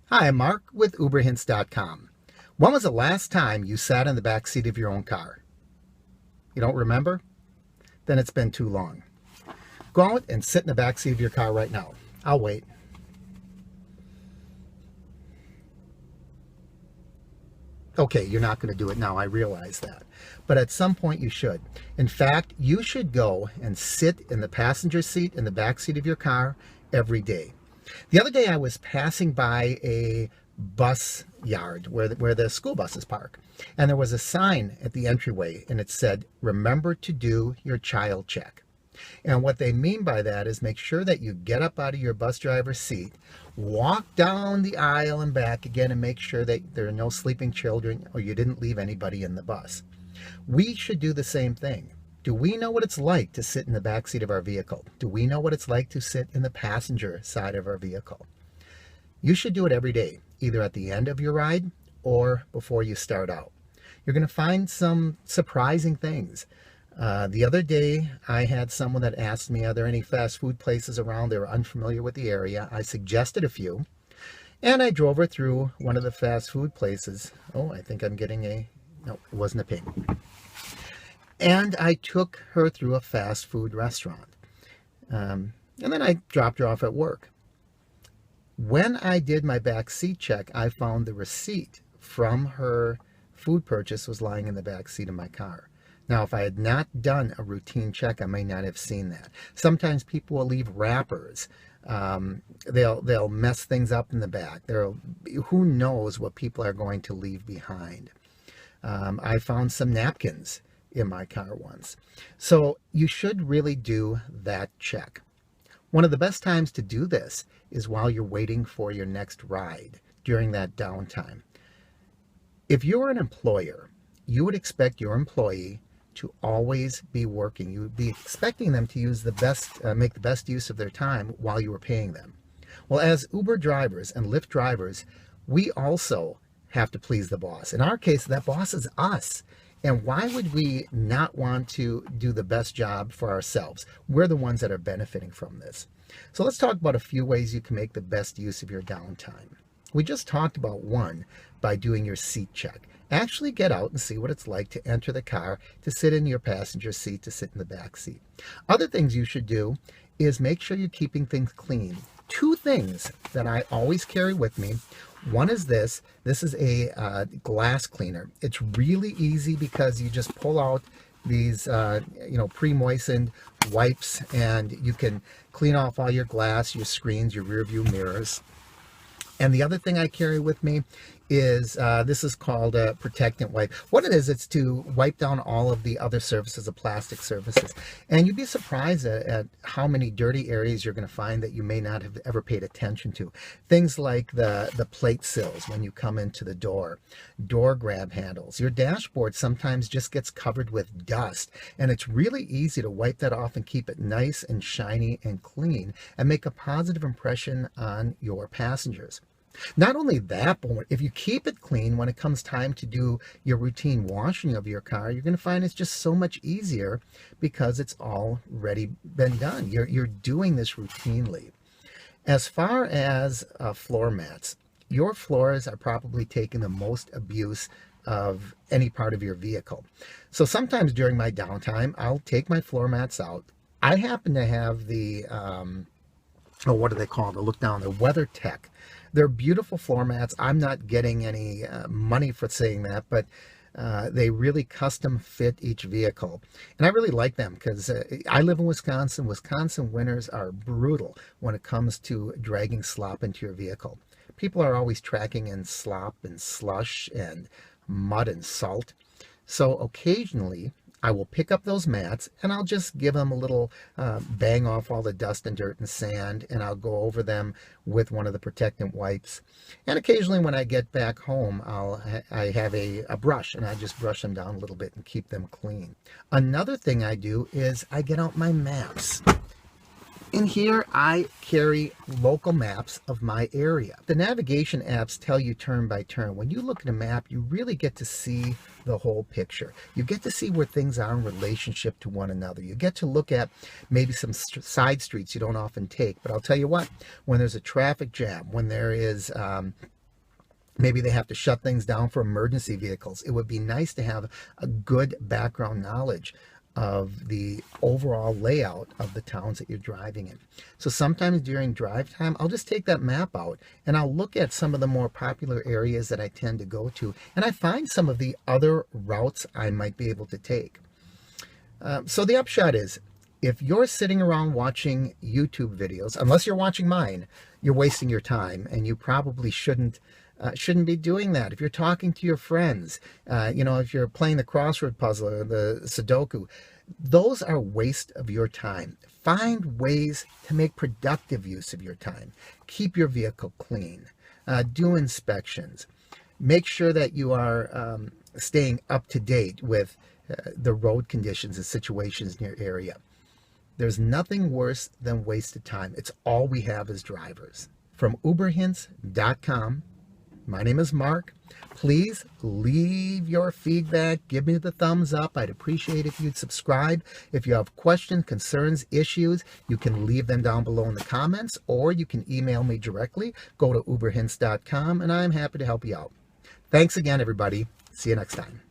Hi, I'm Mark with UberHints.com. When was the last time you sat in the back seat of your own car? You don't remember? Then it's been too long. Go out and sit in the back seat of your car right now. I'll wait. Okay, you're not going to do it now, I realize that. But at some point you should. In fact, you should go and sit in the passenger seat in the back seat of your car every day. The other day I was passing by a bus yard where the school buses park, and there was a sign at the entryway, and it said, "Remember to do your child check." And what they mean by that is make sure that you get up out of your bus driver's seat, walk down the aisle and back again, and make sure that there are no sleeping children or you didn't leave anybody in the bus. We should do the same thing. Do we know what it's like to sit in the back seat of our vehicle? Do we know what it's like to sit in the passenger side of our vehicle? You should do it every day, either at the end of your ride or before you start out. You're going to find some surprising things. The other day, I had someone that asked me, are there any fast food places around? They were unfamiliar with the area. I suggested a few, and I drove her through one of the fast food places. Oh, I think I'm getting no, it wasn't a ping. And I took her through a fast food restaurant. And then I dropped her off at work. When I did my back seat check, I found the receipt from her food purchase was lying in the back seat of my car. Now, if I had not done a routine check, I may not have seen that. Sometimes people will leave wrappers. They'll mess things up in the back. Who knows what people are going to leave behind. I found some napkins in my car once. So you should really do that check. One of the best times to do this is while you're waiting for your next ride during that downtime. If you're an employer, you would expect your employee to always be working. You would be expecting them to make the best use of their time while you were paying them. Well, as Uber drivers and Lyft drivers, we also have to please the boss. In our case, that boss is us. And why would we not want to do the best job for ourselves? We're the ones that are benefiting from this. So let's talk about a few ways you can make the best use of your downtime. We just talked about one by doing your seat check. Actually get out and see what it's like to enter the car, to sit in your passenger seat, to sit in the back seat. Other things you should do is make sure you're keeping things clean. Two things that I always carry with me. One is this. This is a glass cleaner. It's really easy because you just pull out these pre-moistened wipes, and you can clean off all your glass, your screens, your rear view mirrors. And the other thing I carry with me is this is called a protectant wipe. What it is, it's to wipe down all of the other surfaces, the plastic surfaces. And you'd be surprised at how many dirty areas you're going to find that you may not have ever paid attention to. Things like the plate sills when you come into the door grab handles. Your dashboard sometimes just gets covered with dust, and it's really easy to wipe that off and keep it nice and shiny and clean and make a positive impression on your passengers. Not only that, but if you keep it clean when it comes time to do your routine washing of your car, you're going to find it's just so much easier because it's already been done. You're doing this routinely. As far as floor mats, your floors are probably taking the most abuse of any part of your vehicle. So sometimes during my downtime, I'll take my floor mats out. I happen to have the what do they call it? The look down, the WeatherTech. They're beautiful floor mats. I'm not getting any money for saying that, but they really custom fit each vehicle. And I really like them because I live in Wisconsin. Wisconsin winters are brutal when it comes to dragging slop into your vehicle. People are always tracking in slop and slush and mud and salt. So occasionally I will pick up those mats and I'll just give them a little bang off all the dust and dirt and sand, and I'll go over them with one of the protectant wipes. And occasionally when I get back home, I have a brush, and I just brush them down a little bit and keep them clean. Another thing I do is I get out my maps. In here, I carry local maps of my area. The navigation apps tell you turn by turn. When you look at a map, you really get to see the whole picture. You get to see where things are in relationship to one another. You get to look at maybe some side streets you don't often take. But I'll tell you what, when there's a traffic jam, when there is Maybe they have to shut things down for emergency vehicles. It would be nice to have a good background knowledge of the overall layout of the towns that you're driving in. So sometimes during drive time, I'll just take that map out and I'll look at some of the more popular areas that I tend to go to, and I find some of the other routes I might be able to take. So the upshot is, if you're sitting around watching YouTube videos, unless you're watching mine, you're wasting your time, and you probably shouldn't be doing that. If you're talking to your friends, if you're playing the crossword puzzle or the Sudoku, those are waste of your time. Find ways to make productive use of your time. Keep your vehicle clean. Do inspections. Make sure that you are staying up to date with the road conditions and situations in your area. There's nothing worse than wasted time. It's all we have as drivers. From uberhints.com, my name is Mark. Please leave your feedback. Give me the thumbs up. I'd appreciate if you'd subscribe. If you have questions, concerns, issues, you can leave them down below in the comments, or you can email me directly. Go to uberhints.com, and I'm happy to help you out. Thanks again, everybody. See you next time.